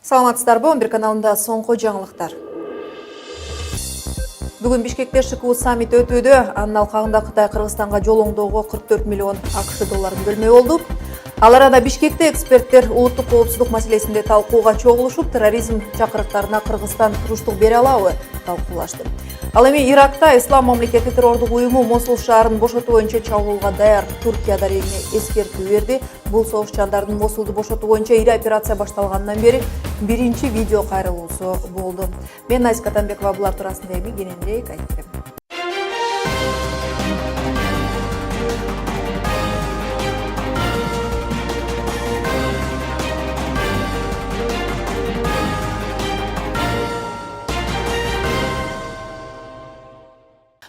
Саламатсыздарбы, 11 каналында соңғы жаңылыктар. Бүгін Бишкекте ШКУ саммит өтүүдө. Анын алкагында Кытай Кыргызстанга жол оңдоого 44 миллион АКШ долларын бөлмөй болду. Ал арада Бишкекте эксперттер улуттук коопсуздук маселесинде талкууга чогулушуп, терроризм чакырыктарына Кыргызстан туруштук бере алабы талкуулашты. Ал эми Иракта Ислам мамлекети террордук уюму Мосул шаарын бошотуу боюнча чабуулга даяр. Туркия дарегине эскертүү берди. Бул согушчандардын Мосулду бошотуу боюнча ири операция башталгандан бери биринчи видео кайрылуусу болду. Мен Айска Атамбекова булар туурасында эми кененирээк айтып берем.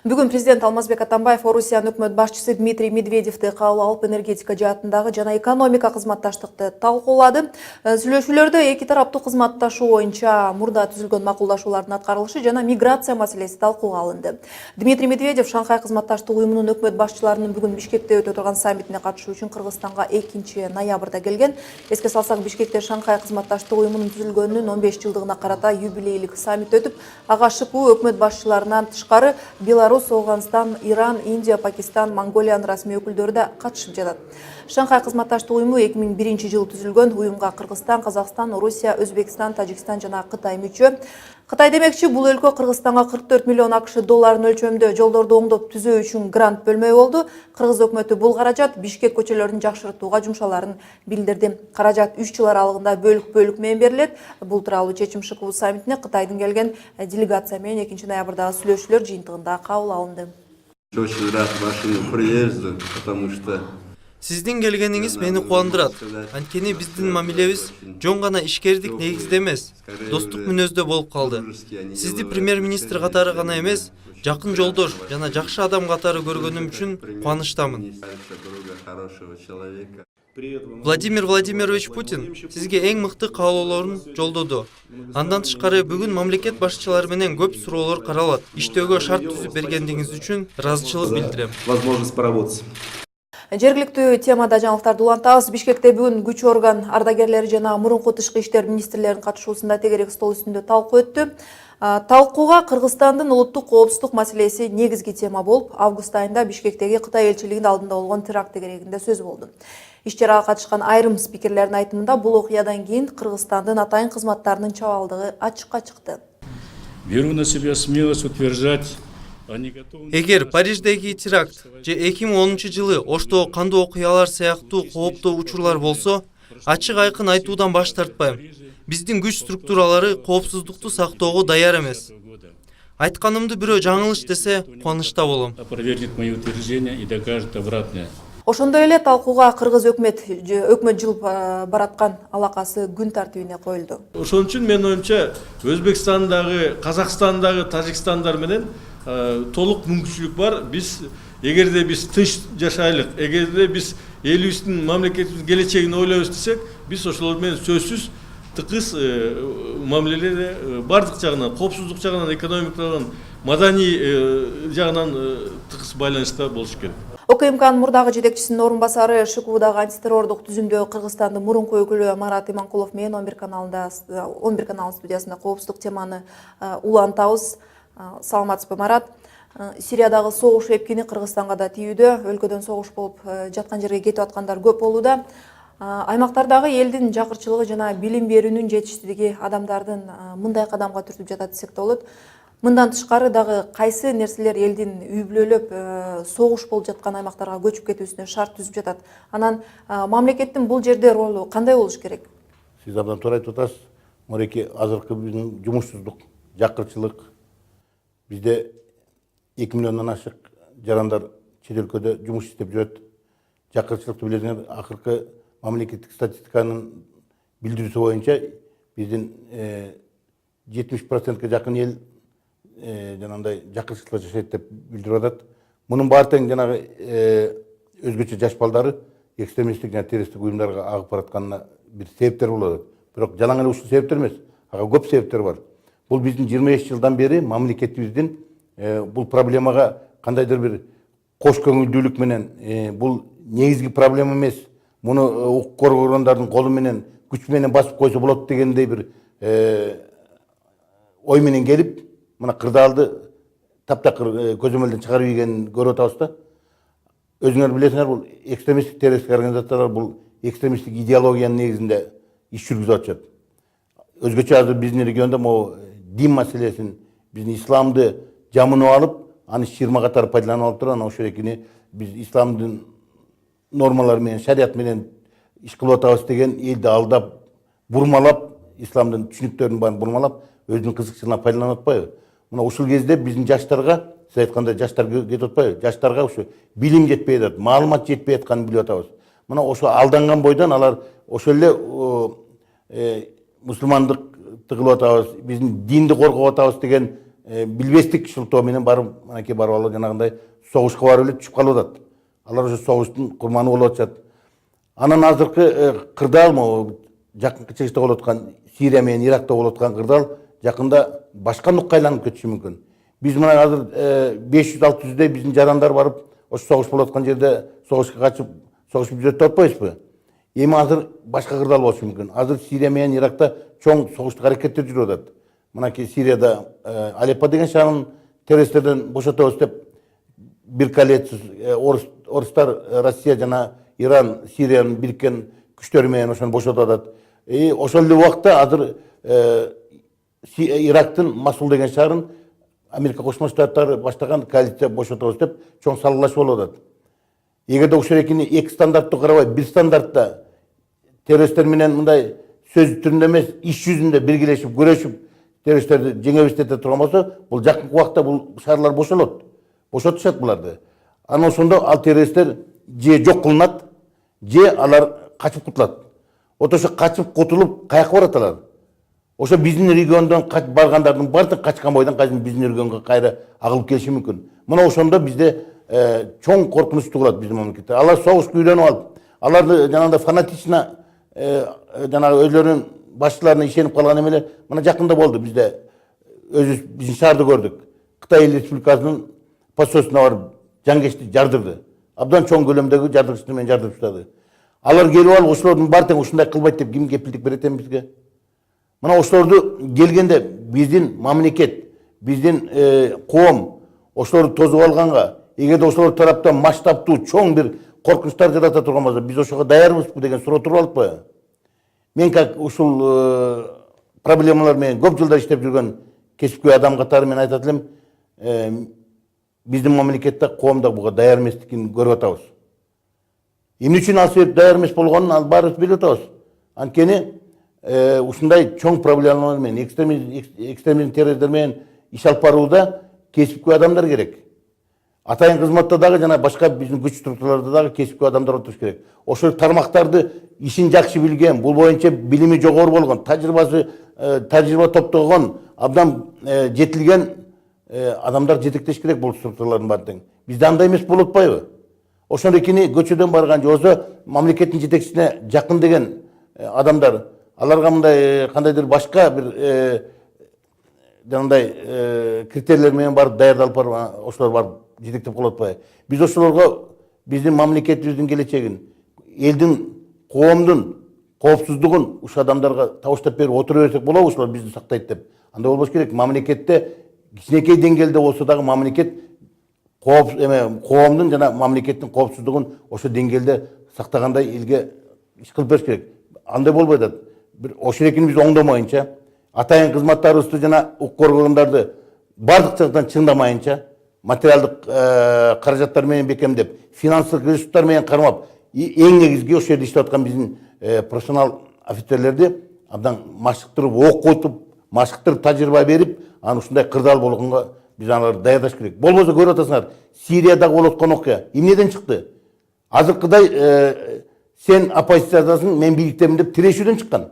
Бүгін президент Алмазбек Атамбаев Орусиянын өкмөт башчысы Дмитрий Медведевди кабыл алып энергетика жаатындагы жана экономика кызматташтыкты талкуулады. Сүйлөшүүлөрдө эки тараптуу кызматташуу боюнча мурда түзүлгөн макулдашуулардын аткарылышы жана миграция маселеси талкууга алынды. Дмитрий Медведев Шанхай кызматташтык уюмунун өкмөт башчыларынын бүгүн Бишкекте өтө турган саммитине катышуу үчүн Кыргызстанга 2-ноябрда келген. Эске салсак, Бишкекте Шанхай кызматташтык уюмунун түзүлгөнүнүн 15 жылдыгына карата юбилейлик саммит өтүп, ага ШКУ өкмөт башчыларынан тышкары Беларусь, Афганистан, Иран, Индия, Пакистан, Монголиянын расмий өкүлдөрү да катышып жатат. Шанхай кызматташтык уюму 2001 жылы түзүлгөн. Уюмга Кыргызстан, Казакстан, Орусия, Өзбекстан, Тажикстан жана Кытай мүчө. Кытай демекчи, бул өлкө Кыргызстанга 44 миллион АКШ долларын өлчөмдө жолдорду оңдоп түзөө үчүн грант бөлмөй болду. Кыргыз өкмөтү бул каражат Бишкек көчөлөрүн жакшыртууга жумшаларын билдирди. Каражат 3 жыл аралыгында бөлүк менен берилет. Бул тууралуу чечим ШКУ саммитине Кытайдын келген делегация менен 2-ноябрдагы сүйлөшүүлөр жыйынтыгында кабыл алынды. Очень рад вашему приезду, потому что Сиздин келгениңиз мени кубандырат. Анткени биздин мамилебиз жөн гана ишкердик негизде эмес, достук мүнөздө болуп калды. Сизди премьер-министр катары гана эмес, жакын жолдош жана жакшы адам катары көргөнүм үчүн кубанычтамын. Владимир Владимирович Путин сизге эң мыкты каалоолорун жолдоду. Андан тышкары бүгүн мамлекет башчылары менен көп суроолор каралат. Иштөөгө шарт түзүп бергениңиз үчүн ыраазычылык билдирем. возможность поработать. Жергиликтүү темада жаңылыктарды улантабыз. Бишкекте бүгүн күч орган ардагерлери жана мурунку тышкы иштер министрлеринин катышуусунда тегерек стол үстүндө талкуу өттү. Талкууга Кыргызстандын улуттук коопсуздук маселеси негизги тема болуп, август айында Бишкектеги Кытай элчилигинин алдында болгон теракт тегерегинде сөз болду. Иш-чарага катышкан айрым спикерлердин айтымында бул окуядан кийин Кыргызстандын атайын кызматтарынын чабалдыгы ачыкка чыкты. Беру на себя смелость утверждать. Эгер Париждеги теракт же 2010 жылы Оштогу кандуу окуялар сыяктуу кооптуу учурлар болсо, ачык айкын айтуудан баш тартпайм. Биздин күч структуралары коопсуздукту сактоого даяр эмес. Айтканымды бирөө жаңылыш десе, кубанычта болом. Опровергнет мои утверждения и докажет обратное. Ошондой эле талкууга Кыргыз өкмөт жылып бараткан алакасы күн тартибине коюлду. Ошон үчүн менин оюмча Өзбекстандагы, Казакстандагы, Тажикстандар менен толук мүмкүнчүлүк бар. Эгерде биз тынч жашайлык, эгерде биз элибиздин, мамлекетибиздин келечегин ойлойбуз десек, биз ошолор менен сөзсүз тыкыз мамилелерде бардык жагынан, коопсуздук жагынан, экономика жагынан, маданий жагынан тыкыз байланышта болуш керек. ОКМКнын мурдагы жетекчисинин орун басары, ШКУдагы антитеррордук түзүмдө Кыргызстандын мурунку өкүлү Марат Иманкулов менен 11 каналынын студиясында коопсуздук теманы улантабыз. Саламатсызбы, Марат? Сириядагы согуш эпкини Кыргызстанга да тийүүдө, өлкөдөн согуш болуп жаткан жерге кетип аткандар көп болууда. Аймактардагы элдин жакырчылыгы жана билим берүүнүн жетиштүүлүгү адамдардын мындай кадамга түртүп жатат десек да болот. Мындан тышкары дагы кайсы нерселер элдин үй бүлөлөп согуш болуп жаткан аймактарга көчүп кетүүсүнө шарт түзүп жатат? Анан мамлекеттин бул жерде ролу кандай болуш керек? Сиз абдан туура айтып атасыз. Мореки азыркы биздин жумушсуздук, жакырчылык. Бизде 2 миллиондон ашык жарандар чет өлкөдө жумуш иштеп жүрөт. Жакырчылыкты билесиңер, акыркы мамлекеттик статистиканын билдирүүсү боюнча биздин 70%га жакын эл жанагындай жакырчылыкта жашайт деп билдирип атат. Мунун баары тең жанагы өзгөчө жаш балдары экстремисттик жана террористтик уюмдарга агып баратканына бир себептер болот. Бирок жалаң эле ушул себептер эмес, ага көп себептер бар. Бул биздин 25 жылдан бери мамлекетибиздин бул проблемага кандайдыр бир кош көңүлдүүлүк менен бул негизги проблема эмес. Муну укук коргоогондордун колу менен күч менен басып койсо болот дегендей бир ой менен келип мына кырдаалды таптакыр көзөмөлдөн чыгарып ийгенин көрүп атабыз да. Өзүңөр билесиңер, бул экстремисттик террористтик организациялар бул экстремисттик идеологиянын негизинде иш жүргүзүп атышат. Өзгөчө азыр биздин региондо могу дин маселесин, биздин исламды жамынып алып, аны ширма катары пайдаланып алып турган ошол экени биз исламдын нормалары менен, шарият менен иш кылып атабыз деген элди алдап, бурмалап, исламдын түшүнүктөрүн баарын бурмалап, өзүнүн кызыкчылыгына пайдаланып атпайбы? Мына ушул кезде биздин жаштарга, сиз айткандай жаштар кетип атпайбы? Жаштарга ушу билим жетпей атат, маалымат жетпей атканын билип атабыз. Мына ошо алданган бойдон алар ошол эле мусулмандыкты кылып атабыз, биздин динди коргоп атабыз деген билбестик шылтоо менен барып, мынакей барып алып жанагындай согушка барып эле түшүп калып атат. Алар ошо согуштун курманы болуп атышат. Анан азыркы кырдаал, могу жакынкы чыгышта болуп аткан Сирия менен Иракта болуп аткан кырдаал жакында башка нукка айланып кетиши мүмкүн. Биз мына азыр 500-600дей биздин жарандар барып, ошо согуш болуп аткан жерде согушка качып, согуш бүтүп атпайбызбы? Эми азыр башка кырдаал болушу мүмкүн. Азыр Сирия менен Иракта чоң согуштук аракеттер жүрүп атат. Мынакей Сирияда Алеппо деген шаарын террористтерден бошотобуз деп бир коалиция орустар, Россия жана Иран, Сириянын бириккен күчтөрү менен ошону бошотуп атат. Ошол эле убакта азыр Ирактын Масул деген шаарын Америка Кошмо Штаттары баштаган коалиция бошотобуз деп чоң салгылашуу болуп атат. Эгерде ушул эки стандарттуу карабай, бир стандартта террористтер менен мындай сөз түрүндө эмес, иш жүзүндө биргелешип, күрөшүп, террористтерди жеңебиз деп турган болсо, бул жакынкы убакта бул шаарлар бошолот. Бошотушат буларды. Анан ошондо ал террористтер же жок кылынат, же алар качып кутулат. Ошо качып кутулуп каяка барат алар? Ошо биздин региондон баргандардын баардыгы качкан бойдон кайсы биздин регионго кайра агылып келиши мүмкүн. Мына ошондо бизде чоң коркунуч туулат биздин мамлекетте. Алар согуш күйдөнүп алып, аларды жанагындай фанатично жанагы өзлөрүнүн башчыларына ишенип калган эмелер мына жакында болду бизде. Өзүбүз биздин шаарды көрдүк. Кытай Республикасынын посольствосуна барып жангечти жардырды. Абдан чоң көлөмдөгү жардыргычтар менен жардырып таштады. Алар келип алып ошолордун баары тең ушундай кылбайт деп ким кепилдик берет эми бизге? Мына ошолорду келгенде биздин мамлекет, биздин коом ошолорду тосуп алганга, эгерде ошолор тараптан масштабтуу чоң бир коркунучтар жарата турган болсо, биз ошого даярбызбы деген суроо туруп алыппы? Мен как ушул проблемалар менен көп жылдар иштеп жүргөн кесипкөй адам катары мен айтат элем, биздин мамлекетте коом да буга даяр эместигин көрүп атабыз. Эмне үчүн ал себеп даяр эмес болгонун ал баарыбыз билип атабыз. Анткени ушундай чоң проблемалар менен, экстремизм террористтер менен иш алып барууда кесипкөй адамдар керек. Атайын кызматта дагы жана башка биздин күч структураларда дагы кесипкөй адамдар отуруш керек. Ошол тармактарды ишин жакшы билген, бул боюнча билими жогору болгон, тажрыйба топтогон, абдан жетилген адамдар жетектеш керек бул структуралардын баары тең. Бизде андай эмес болуп атпайбы? Ошондо кийин көчөдөн барган же болбосо мамлекеттин жетекчисине жакын деген адамдар, аларга мындай кандайдыр башка бир жанагындай критерийлер менен барып даярдалып барып, ошолор барып жетектеп калып атпайбы? Биз ошолорго биздин мамлекетибиздин келечегин, элдин, коомдун коопсуздугун ушул адамдарга табыштап берип отура берсек болобу, ошолор бизди сактайт деп? Андай болбош керек. Мамлекетте кичинекей деңгээлде болсо дагы мамлекет коомдун жана мамлекеттин коопсуздугун ошо деңгээлде сактагандай элге иш кылып бериш керек. Андай болбой атат. Бир ошол экени биз оңдомоюнча, атайын кызматтарыбызды жана укук коргондорду бардык жактан чыңдамайынча, материалдык каражаттар менен бекемдеп, финансылык ресурстар менен кармап, эң негизги ошол жерде иштеп аткан биздин профессионал офицерлерди абдан машыктырып, окутуп, машыктырып, тажрыйба берип, анан ушундай кырдаал болгонго биз аларды даярдаш керек. Болбосо көрүп атасыңар, Сириядагы болуп аткан окуя эмнеден чыкты? Азыркыдай сен оппозициядасың, мен бийликтемин деп тирешүүдөн чыккан.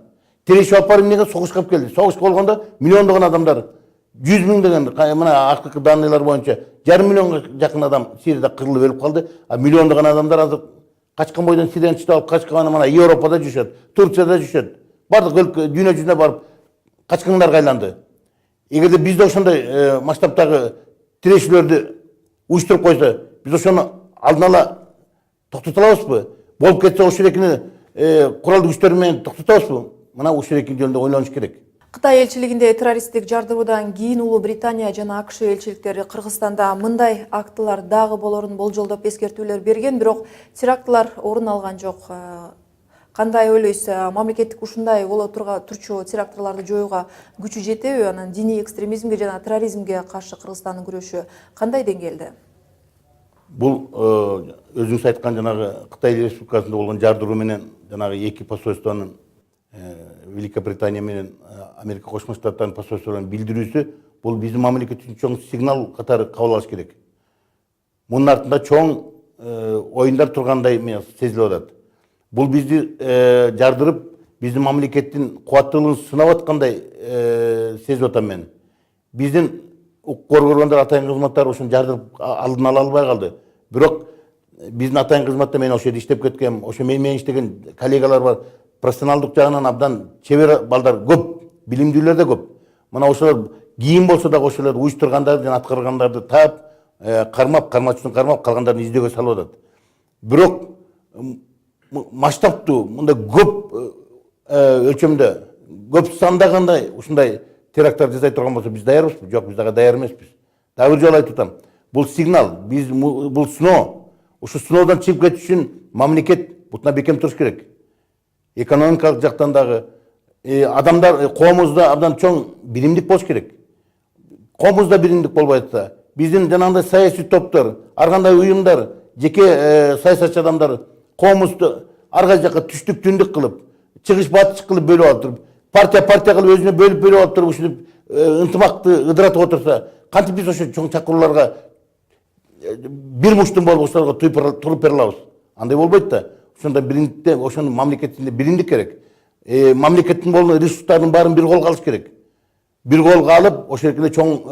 Тирешип алып барып эмнеге согушка алып келди? Согуш болгондо миллиондогон адамдар, 100 миң деген мына акыркы данныйлар боюнча 1,5 миллионго жакын адам Сирияда кырылып өлүп калды. А миллиондогон адамдар азыр качкан бойдон Сирияны чыдап алып качкан, мына Европада жүрүшөт, Турцияда жүрүшөт. Бардык дүйнө жүзүнө барып качкындарга айланды. Эгерде бизде ошондой масштабтагы тирешүүлөрдү уюштуруп койсо, биз ошону алдын ала токтото алабызбы? Болуп кетсе ошол экини куралдуу күчтөр менен токтотобузбу? мына ушул эки жөнүндө ойлонуш керек. Кытай элчилигинде террористтик жардыруудан кийин Улуу Британия жана АКШ элчиликтери Кыргызстанда мындай актылар дагы болорун болжолдоп эскертүүлөр берген, бирок терактылар орун алган жок. Кандай ойлойсуз, мамлекеттик ушундай боло турчу терактыларды жоюуга күчү жетеби? Анан диний экстремизмге жана терроризмге каршы Кыргызстандын күрөшү кандай деңгээлде? Бул өзүңүз айткан жанагы Кытай Республикасында болгон жардыруу менен жанагы эки посольствонун Великобритания менен Америка Кошмо Штаттарынын посольстволорунун билдирүүсү бул биздин мамлекет үчүн чоң сигнал катары кабыл алыш керек. Мунун артында чоң оюндар тургандай мен сезилип атат. Бул бизди жардырып, биздин мамлекеттин кубаттуулугун сынап аткандай сезип атам мен. Биздин коргорлордор атайын кызматтар ошону жардырып алдын ала албай калды. Бирок биздин атайын кызматта мен ошо жерде иштеп кеткем, ошо менен иштеген коллегалар бар. Профессионалдык жагынан абдан чебер балдар көп, билимдүүлөр да көп. Мына ошолор кийин болсо дагы ошолор уюштургандарды жана аткаргандарды таап, кармачысын кармап, калгандарын издөөгө салып атат. Бирок масштабтуу, мындай көп өлчөмдө, көп сандагандай ушундай теракттар жасай турган болсо биз даярбызбы? Жок, биз дагы даяр эмеспиз. Дагы бир жолу айтып атам. Бул сигнал, бул сыноо. Ушу сыноодон чыгып кетиш үчүн мамлекет бутуна бекем туруш керек. Экономикалык жактан дагы адамдар коомузда абдан чоң биримдик болуш керек. Коомузда биримдик болбой атса, биздин жанагындай саясий топтор, ар кандай уюмдар, жеке саясатчы адамдар коомузду ар кайсы жакка түштүк түндүк кылып, чыгыш батыш кылып бөлүп алып туруп, партия кылып өзүнө бөлүп алып туруп, ушинтип ынтымакты ыдыратып отурса, кантип биз ошо чоң чакырууларга бир муштун болуп ошолорго туруп бере алабыз? Андай болбойт да. Ошондо биримдикте, ошонун мамлекетинде биримдик керек. Мамлекеттин болгон ресурстардын баарын бир колго алыш керек. Бир колго алып, ошол жерде чоң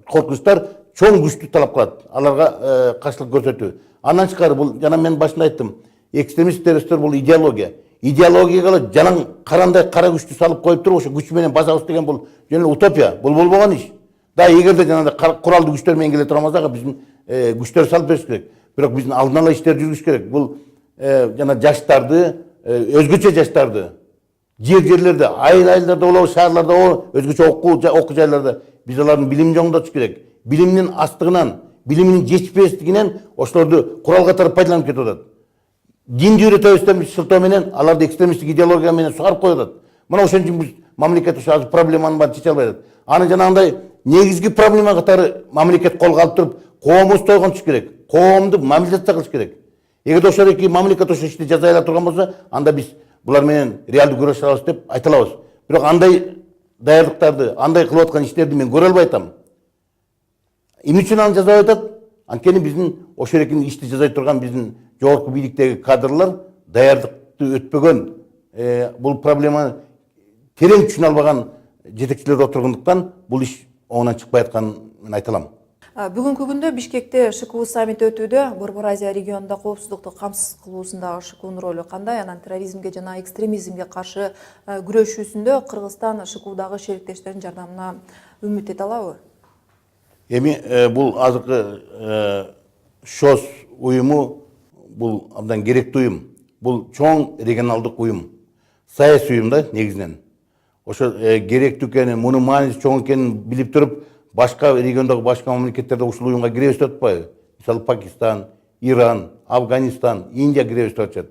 коркунучтар, чоң күчтү талап кылат. Аларга каршылык көрсөтүү. Андан тышкары бул жана мен башында айттым. Экстремист террористтер бул идеология. Идеологияга жалаң карандай кара күчтү салып коюп туруп, ошо күч менен басабыз деген бул жөн утопия. Бул болбогон иш. Да эгерде жанагындай куралдуу күчтөр менен келе турган болсак, биздин күчтөр салып бериш керек. Бирок биздин алдын ала иштерди жүргүзүш керек. Бул жана жаштарды, өзгөчө жаштарды, жерлерде, айылдарда болобу, шаарларда болобу, өзгөчө окуу жайларда биз алардын билимин жоңдотуш керек. Билимдин астыгынан, билиминин жетишпестигинен ошолорду курал катары пайдаланып кетип атат. Динди үйрөтөбүз деп шылтоо менен аларды экстремисттик идеология менен сугарып коюп атат. Мына ошон үчүн биз мамлекет ошо азыр проблеманын баарын чече албай атат. Аны жанагындай негизги проблема катары мамлекет колго алып туруп, коомду тойгонтуш керек. Коомду мобилизация кылыш керек. Эгерде ошол эки мамлекет ошол ишти жасай ала турган болсо, анда биз булар менен реалдуу күрөшө алабыз деп айта алабыз. Бирок андай даярдыктарды, андай кылып аткан иштерди мен көрө албай атам. Эмне үчүн аны жасабай атат? Анткени биздин ошол эки ишти жасай турган биздин жогорку бийликтеги кадрлар даярдыкты өтпөгөн, бул проблеманы терең түшүнө албаган жетекчилер отургондуктан бул иш оңунан чыкпай атканын мен айта алам. Бүгүнкү күндө Бишкекте ШКУ саммити өтүүдө. Борбор Азия регионунда коопсуздукту камсыз кылуусундагы ШКУнун ролу кандай? Анан терроризмге жана экстремизмге каршы күрөшүүсүндө Кыргызстан ШКУдагы шериктештердин жардамына үмүт эте алабы? Эми бул азыркы ШОС уюму бул абдан керектүү уюм. Бул чоң регионалдык уюм. Саясий уюм да негизинен. Ошо керектүү экенин, мунун мааниси чоң экенин билип туруп, башка региондогу башка мамлекеттерде ушул уюмга киребиз деп атпайбы? Мисалы Пакистан, Иран, Афганистан, Индия киребиз деп атышат.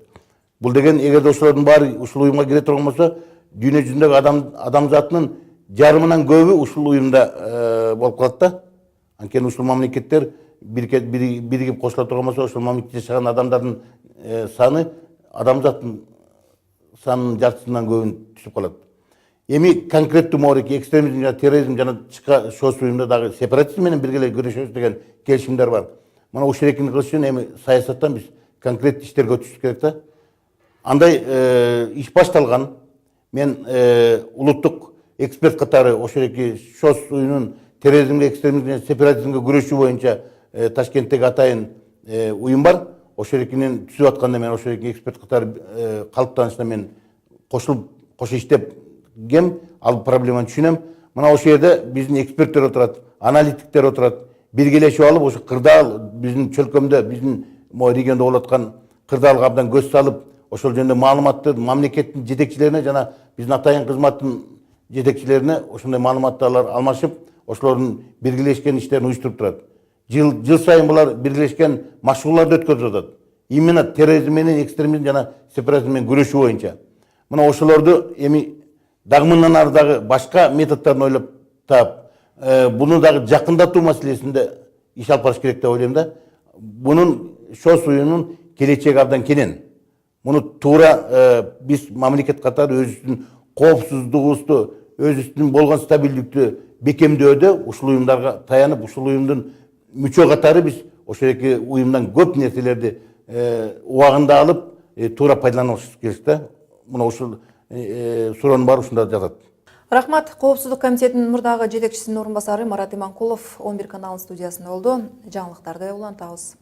Бул деген эгерде ошолордун баары ушул уюмга кире турган болсо, дүйнө жүзүндөгү адамзатынын жарымынан көбү ушул уюмда болуп калат да. Анткени ушул мамлекеттер биригип кошула турган болсо, ошол мамлекетте жашаган адамдардын саны адамзаттын санынын жартысынан көбүн түшүп калат. Эми конкреттүү морик экстремизм жана терроризм жана ШОС уюмунда дагы сепаратизм менен биргелей күрөшөбүз деген келишимдер бар. Мына ушул экини кылыш үчүн эми саясаттан биз конкрет иштерге өтүшүбүз керек да. Андай иш башталган. Мен улуттук эксперт катары ошол эки ШОС уюмунун терроризмге, экстремизмге жана сепаратизмге күрөшүү боюнча Ташкенттеги атайын уюм бар. Ошол экинин түзүп атканда мен ошол эки эксперт катары калыптанышына мен кошо иштеп кем, ал проблеманы түшүнөм. Мына ошол жерде биздин эксперттер отурат, аналитиктер отурат. Биргелешип алып, ошо кырдаал биздин чөлкөмдө, биздин региондо болуп аткан кырдаалга абдан көз салып, ошол жөнүндө маалыматты мамлекеттин жетекчилерине жана биздин атайын кызматтын жетекчилерине ошондой маалыматтар алмашып, ошолордун биргелешкен иштерин уюштуруп турат. Жыл сайын булар биргелешкен машыгууларды өткөрүп жатат. Именно терроризм менен, экстремизм жана сепаратизм менен күрөшүү боюнча. Мына ошолорду эми дагы мындан ары дагы башка методдорун ойлоп таап, буну дагы жакындатуу маселесинде иш алып барыш керек деп ойлойм да. Бунун ШОС уюмунун келечеги абдан кенен. Муну туура биз мамлекет катары өзүбүздүн коопсуздугубузду, өзүбүздүн болгон стабилдиктү бекемдөөдө ушул уюмдарга таянып, ушул уюмдун мүчө катары биз ошол эки уюмдан көп нерселерди убагында алып, туура пайдаланышыбыз керек да. Мына ушул суроонун баары ушунда жатат. Рахмат. Коопсуздук комитетинин мурдагы жетекчисинин орун басары Марат Иманкулов 11 каналынын студиясында болду. Жаңылыктарды улантабыз.